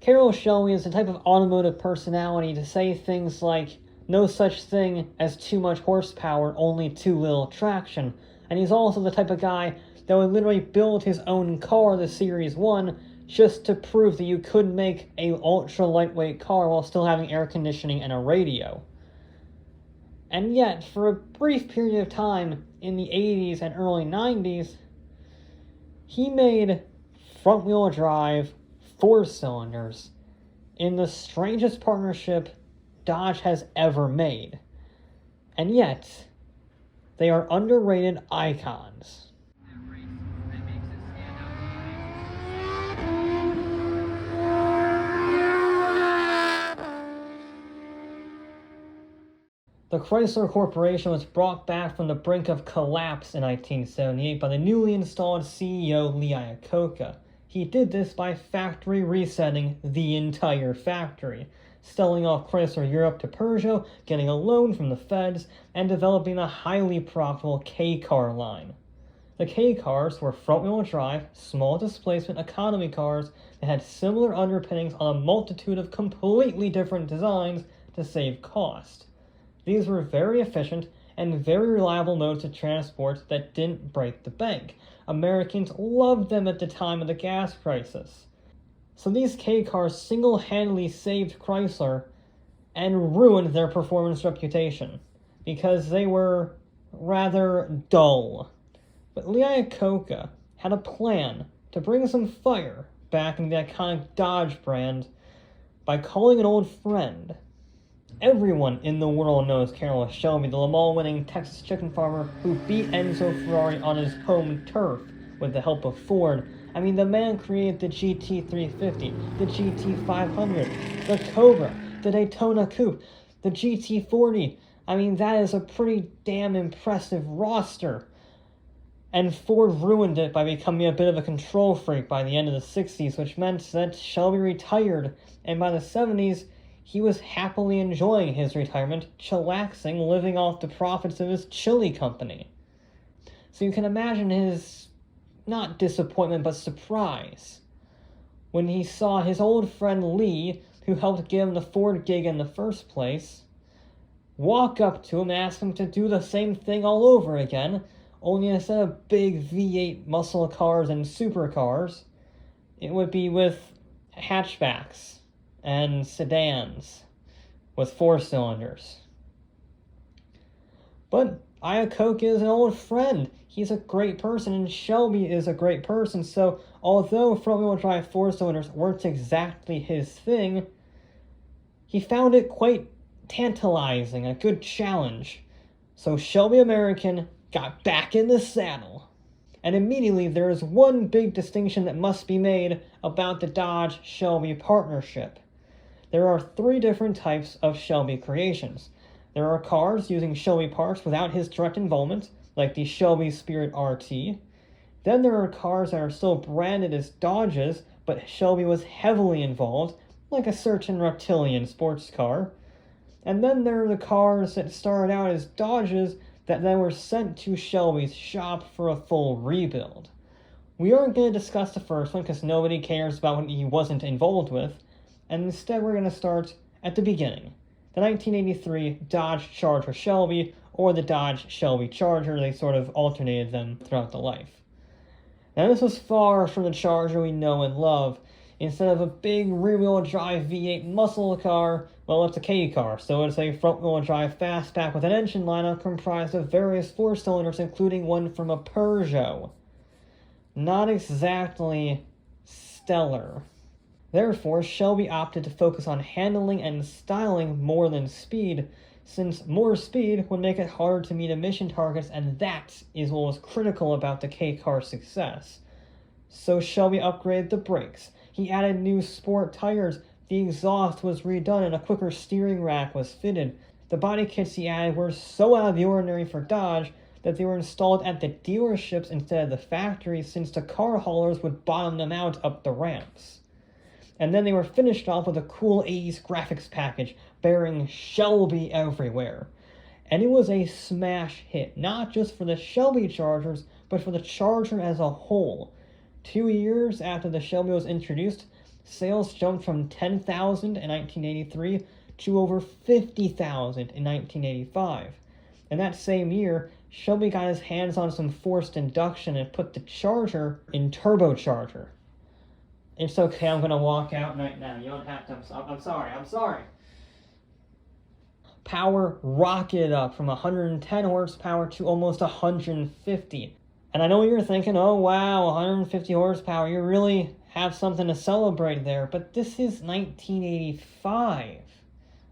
Carroll Shelby is the type of automotive personality to say things like, no such thing as too much horsepower, only too little traction. And he's also the type of guy that would literally build his own car, the Series 1, just to prove that you could make a ultra lightweight car while still having air conditioning and a radio. And yet, for a brief period of time in the 80s and early 90s, he made front-wheel drive 4-cylinders in the strangest partnership Dodge has ever made. And yet, they are underrated icons. The Chrysler Corporation was brought back from the brink of collapse in 1978 by the newly installed CEO Lee Iacocca. He did this by factory resetting the entire factory, selling off Chrysler Europe to Peugeot, getting a loan from the feds, and developing a highly profitable K-Car line. The K-Cars were front-wheel drive, small displacement economy cars that had similar underpinnings on a multitude of completely different designs to save cost. These were very efficient and very reliable modes of transport that didn't break the bank. Americans loved them at the time of the gas crisis. So these K-Cars single-handedly saved Chrysler and ruined their performance reputation because they were rather dull. But Lee Iacocca had a plan to bring some fire back into the iconic Dodge brand by calling an old friend. Everyone in the world knows Carroll Shelby, the Le Mans winning Texas chicken farmer who beat Enzo Ferrari on his home turf with the help of Ford. I mean, the man created the GT350, the GT500, the Cobra, the Daytona Coupe, the GT40. I mean, that is a pretty damn impressive roster. And Ford ruined it by becoming a bit of a control freak by the end of the 60s, which meant that Shelby retired, and by the 70s, he was happily enjoying his retirement, chillaxing, living off the profits of his chili company. So you can imagine his, not disappointment, but surprise, when he saw his old friend Lee, who helped give him the Ford gig in the first place, walk up to him and ask him to do the same thing all over again, only instead of big V8 muscle cars and supercars, it would be with hatchbacks and sedans with 4-cylinders. But Iacocca is an old friend. He's a great person, and Shelby is a great person, so although front-wheel drive 4-cylinders weren't exactly his thing, he found it quite tantalizing, a good challenge. So Shelby American got back in the saddle. And immediately there is one big distinction that must be made about the Dodge-Shelby partnership. There are 3 different types of Shelby creations. There are cars using Shelby parts without his direct involvement, like the Shelby Spirit RT. Then there are cars that are still branded as Dodges, but Shelby was heavily involved, like a certain Reptilian sports car. And then there are the cars that started out as Dodges that then were sent to Shelby's shop for a full rebuild. We aren't going to discuss the first one because nobody cares about what he wasn't involved with, and instead we're going to start at the beginning. The 1983 Dodge Charger Shelby, or the Dodge Shelby Charger. They sort of alternated them throughout the life. Now this was far from the Charger we know and love. Instead of a big rear-wheel drive V8 muscle car, well, it's a K-Car, so it's a front-wheel drive fastback with an engine lineup comprised of various 4-cylinders, including one from a Peugeot. Not exactly stellar. Therefore, Shelby opted to focus on handling and styling more than speed, since more speed would make it harder to meet emission targets, and that is what was critical about the K-Car's success. So Shelby upgraded the brakes. He added new sport tires, the exhaust was redone, and a quicker steering rack was fitted. The body kits he added were so out of the ordinary for Dodge that they were installed at the dealerships instead of the factory, since the car haulers would bottom them out up the ramps. And then they were finished off with a cool 80s graphics package bearing Shelby everywhere. And it was a smash hit, not just for the Shelby Chargers, but for the Charger as a whole. 2 years after the Shelby was introduced, Sales jumped from 10,000 in 1983 to over 50,000 in 1985. And that same year, Shelby got his hands on some forced induction and put the Charger in turbocharger. It's okay, I'm going to walk out right now. You don't have to. I'm sorry. Power rocketed up from 110 horsepower to almost 150. And I know you're thinking, oh wow, 150 horsepower, you really have something to celebrate there. But this is 1985,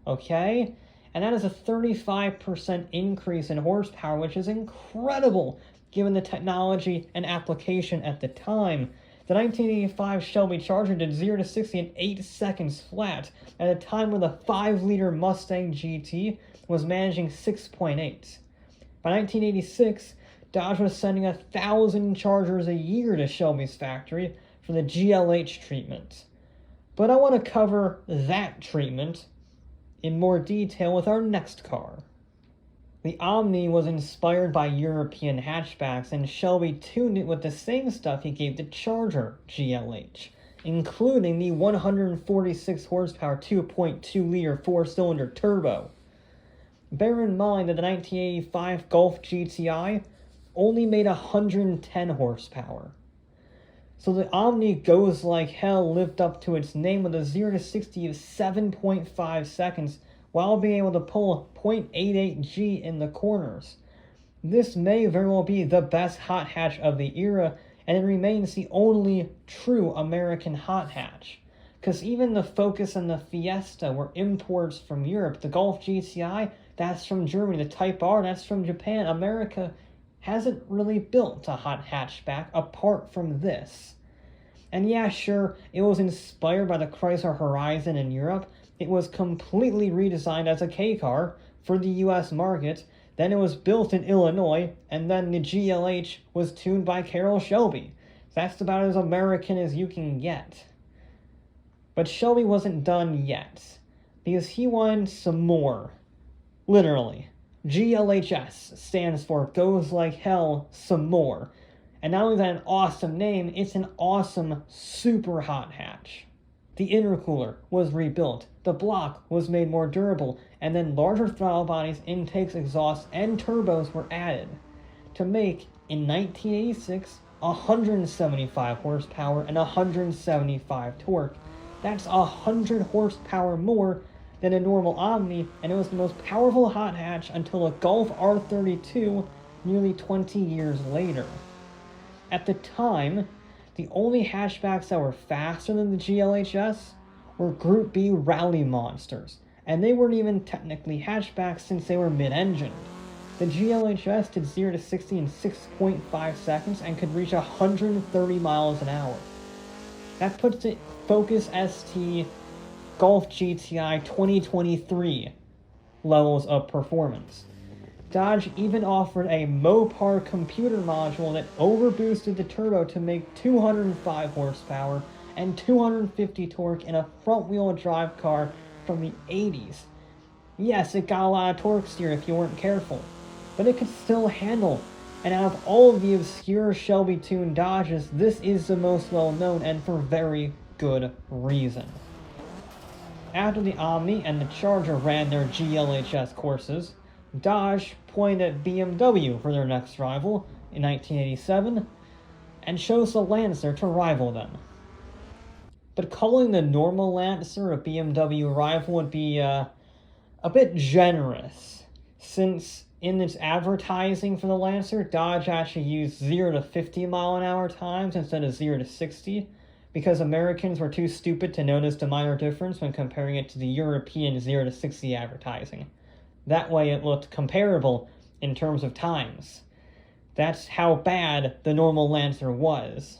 okay? And that is a 35% increase in horsepower, which is incredible given the technology and application at the time. The 1985 Shelby Charger did 0 to 60 in 8 seconds flat, at a time where the 5-liter Mustang GT was managing 6.8. By 1986, Dodge was sending 1,000 Chargers a year to Shelby's factory for the GLH treatment. But I want to cover that treatment in more detail with our next car. The Omni was inspired by European hatchbacks, and Shelby tuned it with the same stuff he gave the Charger GLH, including the 146 horsepower 2.2-liter 4-cylinder turbo. Bear in mind that the 1985 Golf GTI only made 110 horsepower. So the Omni Goes Like Hell lived up to its name with a 0 to 60 of 7.5 seconds while being able to pull 0.88 G in the corners. This may very well be the best hot hatch of the era, and it remains the only true American hot hatch. Because even the Focus and the Fiesta were imports from Europe. The Golf GTI, that's from Germany. The Type R, that's from Japan. America hasn't really built a hot hatchback apart from this. And yeah, sure, it was inspired by the Chrysler Horizon in Europe. It was completely redesigned as a K-Car for the US market. Then it was built in Illinois, and then the GLH was tuned by Carroll Shelby. That's about as American as you can get. But Shelby wasn't done yet, because he wanted some more. Literally. GLHS stands for Goes Like Hell Some More. And not only is that an awesome name, it's an awesome super hot hatch. The intercooler was rebuilt, the block was made more durable, and then larger throttle bodies, intakes, exhausts, and turbos were added to make, in 1986, 175 horsepower and 175 torque. That's 100 horsepower more than a normal Omni, and it was the most powerful hot hatch until a Golf R32 nearly 20 years later. At the time, the only hatchbacks that were faster than the GLHS were Group B rally monsters, and they weren't even technically hatchbacks since they were mid-engine. The GLHS did 0 to 60 in 6.5 seconds and could reach 130 miles an hour. That puts it Focus ST Golf GTI 2023 levels of performance. Dodge even offered a Mopar computer module that overboosted the turbo to make 205 horsepower and 250 torque in a front-wheel drive car from the 80s. Yes, it got a lot of torque steer if you weren't careful, but it could still handle. And out of all of the obscure Shelby-tuned Dodges, this is the most well-known, and for very good reason. After the Omni and the Charger ran their GLHS courses, Dodge pointed at BMW for their next rival in 1987 and chose the Lancer to rival them. But calling the normal Lancer a BMW rival would be a bit generous, since in its advertising for the Lancer, Dodge actually used 0 to 50 mile an hour times instead of 0 to 60, because Americans were too stupid to notice the minor difference when comparing it to the European 0 to 60 advertising. That way it looked comparable in terms of times. That's how bad the normal Lancer was.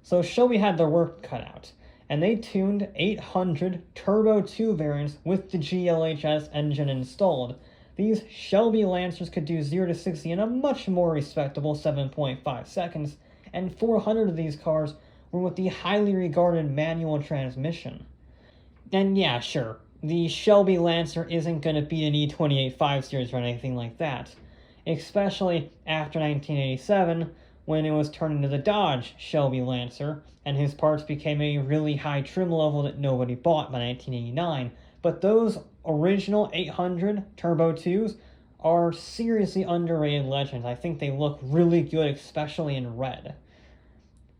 So Shelby had their work cut out, and they tuned 800 Turbo 2 variants with the GLHS engine installed. These Shelby Lancers could do 0 to 60 in a much more respectable 7.5 seconds, and 400 of these cars were with the highly regarded manual transmission. And yeah, sure, the Shelby Lancer isn't going to beat an E28 5 Series or anything like that, especially after 1987, when it was turned into the Dodge Shelby Lancer, and his parts became a really high trim level that nobody bought by 1989. But those original 800 Turbo 2s are seriously underrated legends. I think they look really good, especially in red.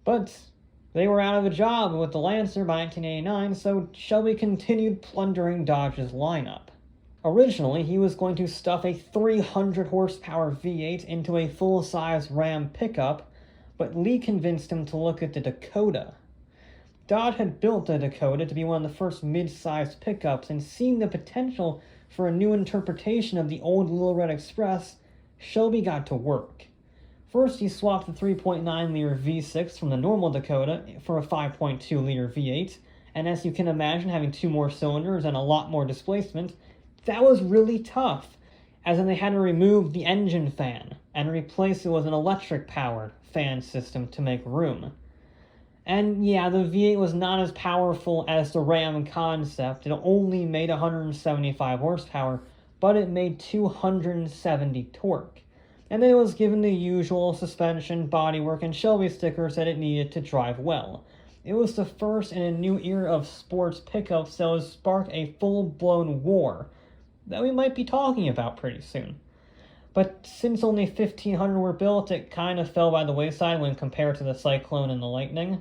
But they were out of a job with the Lancer by 1989, so Shelby continued plundering Dodge's lineup. Originally, he was going to stuff a 300 horsepower V8 into a full-size Ram pickup, but Lee convinced him to look at the Dakota. Dodge had built the Dakota to be one of the first mid-sized pickups, and seeing the potential for a new interpretation of the old Little Red Express, Shelby got to work. First, he swapped the 3.9-liter V6 from the normal Dakota for a 5.2-liter V8, and as you can imagine, having 2 more cylinders and a lot more displacement, that was really tough, as in they had to remove the engine fan and replace it with an electric-powered fan system to make room. And yeah, the V8 was not as powerful as the Ram concept. It only made 175 horsepower, but it made 270 torque. And then it was given the usual suspension, bodywork, and Shelby stickers that it needed to drive well. It was the first in a new era of sports pickups that would spark a full-blown war that we might be talking about pretty soon. But since only 1,500 were built, it kind of fell by the wayside when compared to the Cyclone and the Lightning.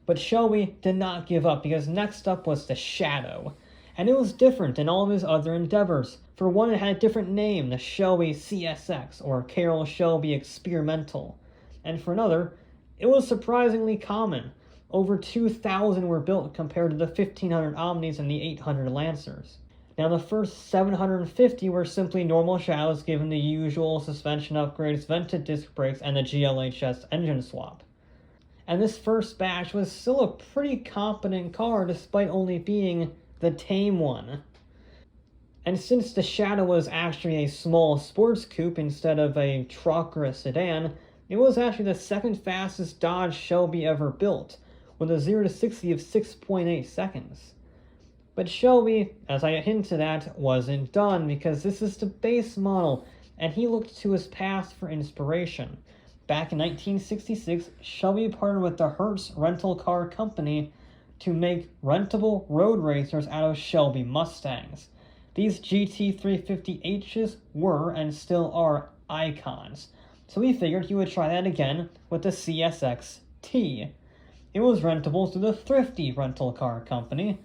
But Shelby did not give up, because next up was the Shadow. And it was different than all of his other endeavors. For one, it had a different name, the Shelby CSX, or Carroll Shelby Experimental. And for another, it was surprisingly common. Over 2,000 were built compared to the 1,500 Omnis and the 800 Lancers. Now, the first 750 were simply normal Shadows given the usual suspension upgrades, vented disc brakes, and the GLHS engine swap. And this first batch was still a pretty competent car despite only being the tame one. And since the Shadow was actually a small sports coupe instead of a truck or a sedan, it was actually the second fastest Dodge Shelby ever built, with a 0 to 60 of 6.8 seconds. But Shelby, as I hinted at, wasn't done, because this is the base model, and he looked to his past for inspiration. Back in 1966, Shelby partnered with the Hertz rental car company to make rentable road racers out of Shelby Mustangs. These GT350Hs were, and still are, icons, so he figured he would try that again with the CSX-T. It was rentable through the Thrifty rental car company,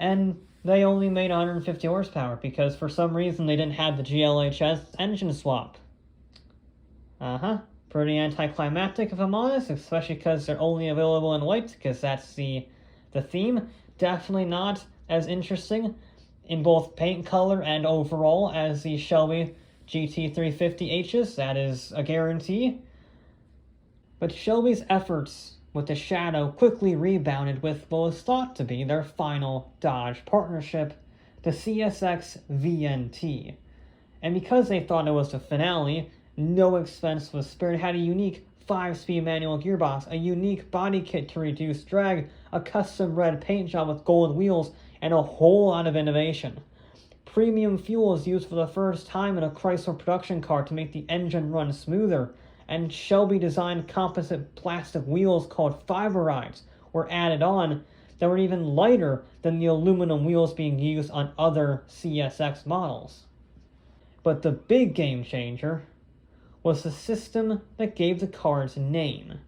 and they only made 150 horsepower because for some reason they didn't have the GLHS engine swap. Pretty anticlimactic if I'm honest, especially because they're only available in white, because that's the theme. Definitely not as interesting in both paint color and overall as the Shelby GT350Hs, that is a guarantee. But Shelby's efforts with the Shadow quickly rebounded with what was thought to be their final Dodge partnership, the CSX-VNT. And because they thought it was the finale, no expense was spared. It had a unique 5-speed manual gearbox, a unique body kit to reduce drag, a custom red paint job with gold wheels, and a whole lot of innovation. Premium fuel was used for the first time in a Chrysler production car to make the engine run smoother, and Shelby-designed composite plastic wheels called fiber rides were added on that were even lighter than the aluminum wheels being used on other CSX models. But the big game changer was the system that gave the car its name.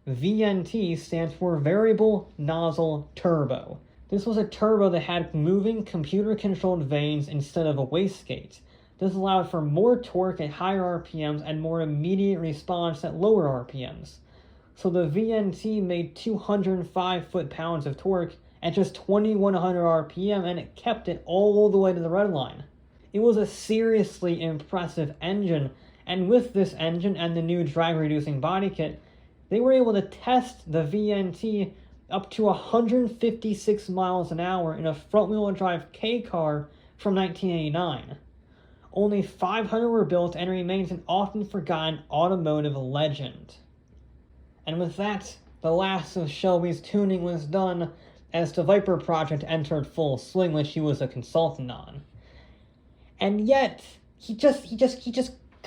VNT stands for Variable Nozzle Turbo. This was a turbo that had moving computer-controlled vanes instead of a wastegate. This allowed for more torque at higher RPMs and more immediate response at lower RPMs. So the VNT made 205 foot-pounds of torque at just 2100 RPM, and it kept it all the way to the red line. It was a seriously impressive engine, and with this engine and the new drag-reducing body kit, they were able to test the VNT up to 156 miles an hour in a front-wheel drive K-Car from 1989. Only 500 were built and remains an often forgotten automotive legend. And with that, the last of Shelby's tuning was done as the Viper project entered full swing, which he was a consultant on. And yet, he just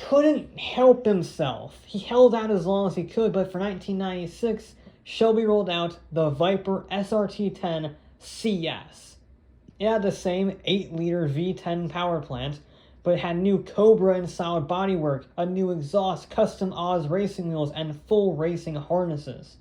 couldn't help himself. He held out as long as he could, but for 1996, Shelby rolled out the Viper SRT-10 CS. It had the same 8-liter V10 power plant, but it had new Cobra-style bodywork, a new exhaust, custom Oz racing wheels, and full racing harnesses.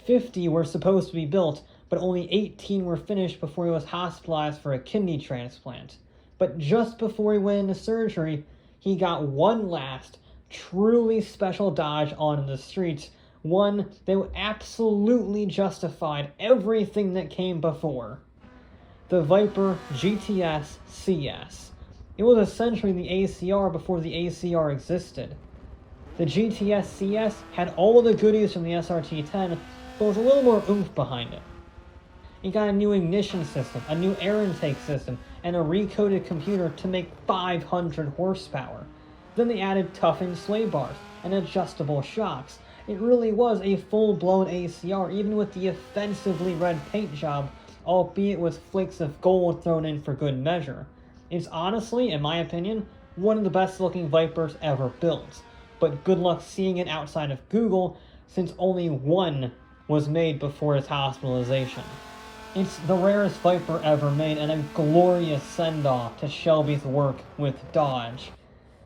50 were supposed to be built, but only 18 were finished before he was hospitalized for a kidney transplant. But just before he went into surgery, he got one last, truly special Dodge on the streets, one that absolutely justified everything that came before. The Viper GTS CS. It was essentially the ACR before the ACR existed. The GTS CS had all the goodies from the SRT-10, but with a little more oomph behind it. It got a new ignition system, a new air intake system, and a recoded computer to make 500 horsepower. Then they added toughened sway bars and adjustable shocks. It really was a full-blown ACR, even with the offensively red paint job, albeit with flakes of gold thrown in for good measure. It's honestly, in my opinion, one of the best-looking Vipers ever built, but good luck seeing it outside of Google, since only one was made before his hospitalization. It's the rarest Viper ever made, and a glorious send-off to Shelby's work with Dodge.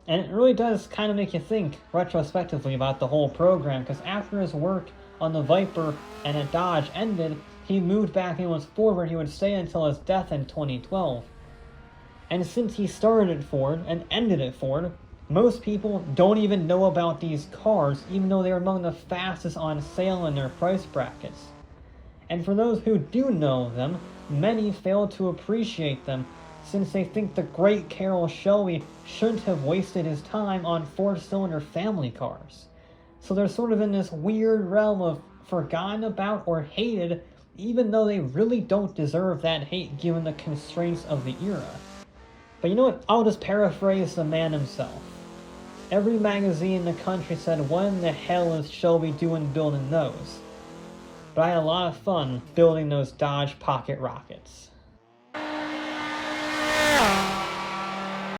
And it really does kind of make you think, retrospectively, about the whole program, because after his work on the Viper and at Dodge ended, he moved back and was Ford, where he would stay until his death in 2012. And since he started at Ford and ended at Ford, most people don't even know about these cars, even though they're among the fastest on sale in their price brackets. And for those who do know them, many fail to appreciate them, since they think the great Carroll Shelby shouldn't have wasted his time on 4-cylinder family cars. So they're sort of in this weird realm of forgotten about or hated, even though they really don't deserve that hate given the constraints of the era. But you know what? I'll just paraphrase the man himself. Every magazine in the country said, "What in the hell is Shelby doing building those?" But I had a lot of fun building those Dodge pocket rockets.